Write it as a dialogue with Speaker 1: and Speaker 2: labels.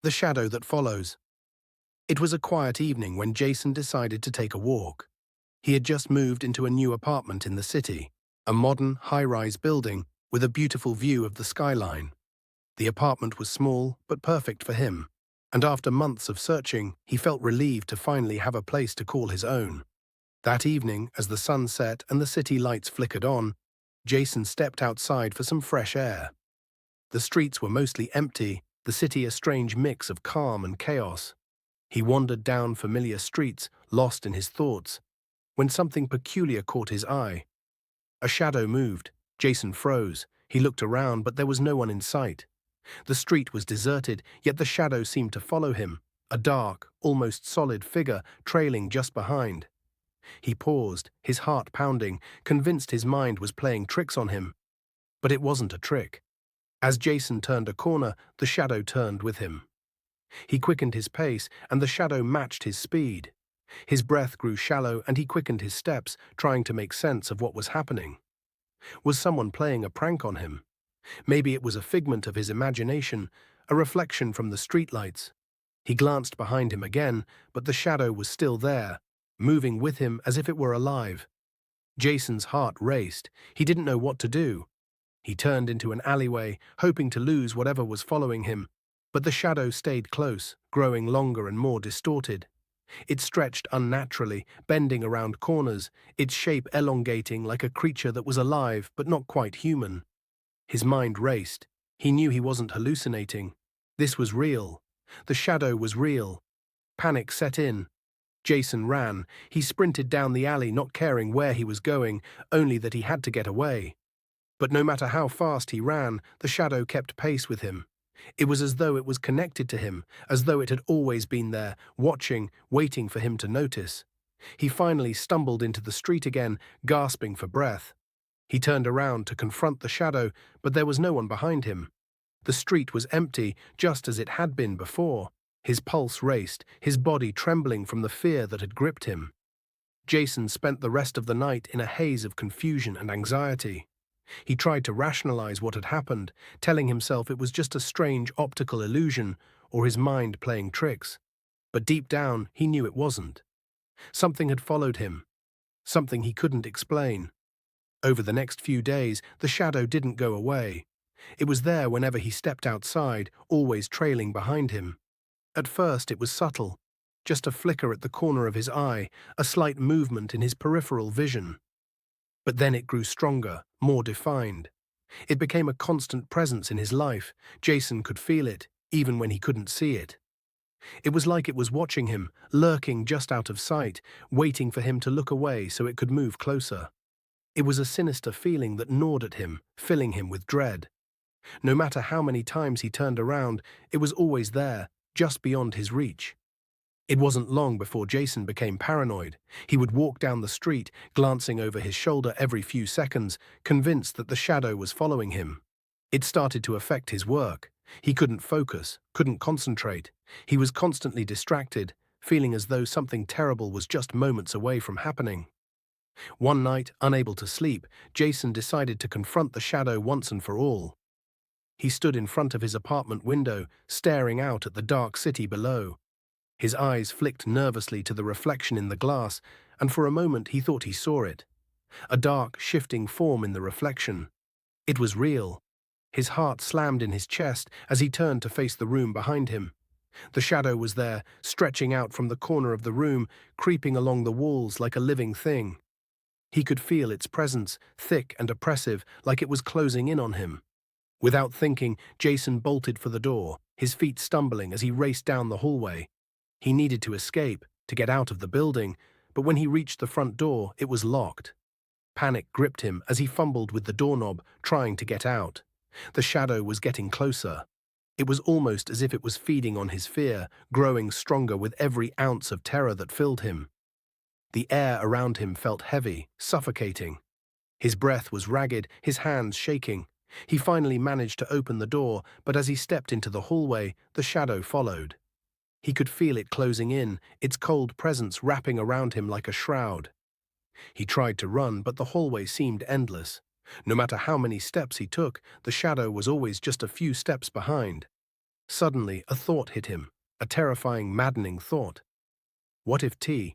Speaker 1: The shadow that follows. It was a quiet evening when Jason decided to take a walk. He had just moved into a new apartment in the city, a modern, high-rise building with a beautiful view of the skyline. The apartment was small but perfect for him, and after months of searching, he felt relieved to finally have a place to call his own. That evening, as the sun set and the city lights flickered on, Jason stepped outside for some fresh air. The streets were mostly empty, the city a strange mix of calm and chaos. He wandered down familiar streets, lost in his thoughts, when something peculiar caught his eye. A shadow moved. Jason froze. He looked around, but there was no one in sight. The street was deserted, yet the shadow seemed to follow him, a dark, almost solid figure trailing just behind. He paused, his heart pounding, convinced his mind was playing tricks on him. But it wasn't a trick. As Jason turned a corner, the shadow turned with him. He quickened his pace, and the shadow matched his speed. His breath grew shallow, and he quickened his steps, trying to make sense of what was happening. Was someone playing a prank on him? Maybe it was a figment of his imagination, a reflection from the streetlights. He glanced behind him again, but the shadow was still there, moving with him as if it were alive. Jason's heart raced. He didn't know what to do. He turned into an alleyway, hoping to lose whatever was following him, but the shadow stayed close, growing longer and more distorted. It stretched unnaturally, bending around corners, its shape elongating like a creature that was alive but not quite human. His mind raced. He knew he wasn't hallucinating. This was real. The shadow was real. Panic set in. Jason ran. He sprinted down the alley, not caring where he was going, only that he had to get away. But no matter how fast he ran, the shadow kept pace with him. It was as though it was connected to him, as though it had always been there, watching, waiting for him to notice. He finally stumbled into the street again, gasping for breath. He turned around to confront the shadow, but there was no one behind him. The street was empty, just as it had been before. His pulse raced, his body trembling from the fear that had gripped him. Jason spent the rest of the night in a haze of confusion and anxiety. He tried to rationalize what had happened, telling himself it was just a strange optical illusion or his mind playing tricks. But deep down, he knew it wasn't. Something had followed him, something he couldn't explain. Over the next few days, the shadow didn't go away. It was there whenever he stepped outside, always trailing behind him. At first, it was subtle, just a flicker at the corner of his eye, a slight movement in his peripheral vision. But then it grew stronger, more defined. It became a constant presence in his life. Jason could feel it, even when he couldn't see it. It was like it was watching him, lurking just out of sight, waiting for him to look away so it could move closer. It was a sinister feeling that gnawed at him, filling him with dread. No matter how many times he turned around, it was always there, just beyond his reach. It wasn't long before Jason became paranoid. He would walk down the street, glancing over his shoulder every few seconds, convinced that the shadow was following him. It started to affect his work. He couldn't focus, couldn't concentrate. He was constantly distracted, feeling as though something terrible was just moments away from happening. One night, unable to sleep, Jason decided to confront the shadow once and for all. He stood in front of his apartment window, staring out at the dark city below. His eyes flicked nervously to the reflection in the glass, and for a moment he thought he saw it. A dark, shifting form in the reflection. It was real. His heart slammed in his chest as he turned to face the room behind him. The shadow was there, stretching out from the corner of the room, creeping along the walls like a living thing. He could feel its presence, thick and oppressive, like it was closing in on him. Without thinking, Jason bolted for the door, his feet stumbling as he raced down the hallway. He needed to escape, to get out of the building, but when he reached the front door, it was locked. Panic gripped him as he fumbled with the doorknob, trying to get out. The shadow was getting closer. It was almost as if it was feeding on his fear, growing stronger with every ounce of terror that filled him. The air around him felt heavy, suffocating. His breath was ragged, his hands shaking. He finally managed to open the door, but as he stepped into the hallway, the shadow followed. He could feel it closing in, its cold presence wrapping around him like a shroud. He tried to run, but the hallway seemed endless. No matter how many steps he took, the shadow was always just a few steps behind. Suddenly, a thought hit him, a terrifying, maddening thought. What if T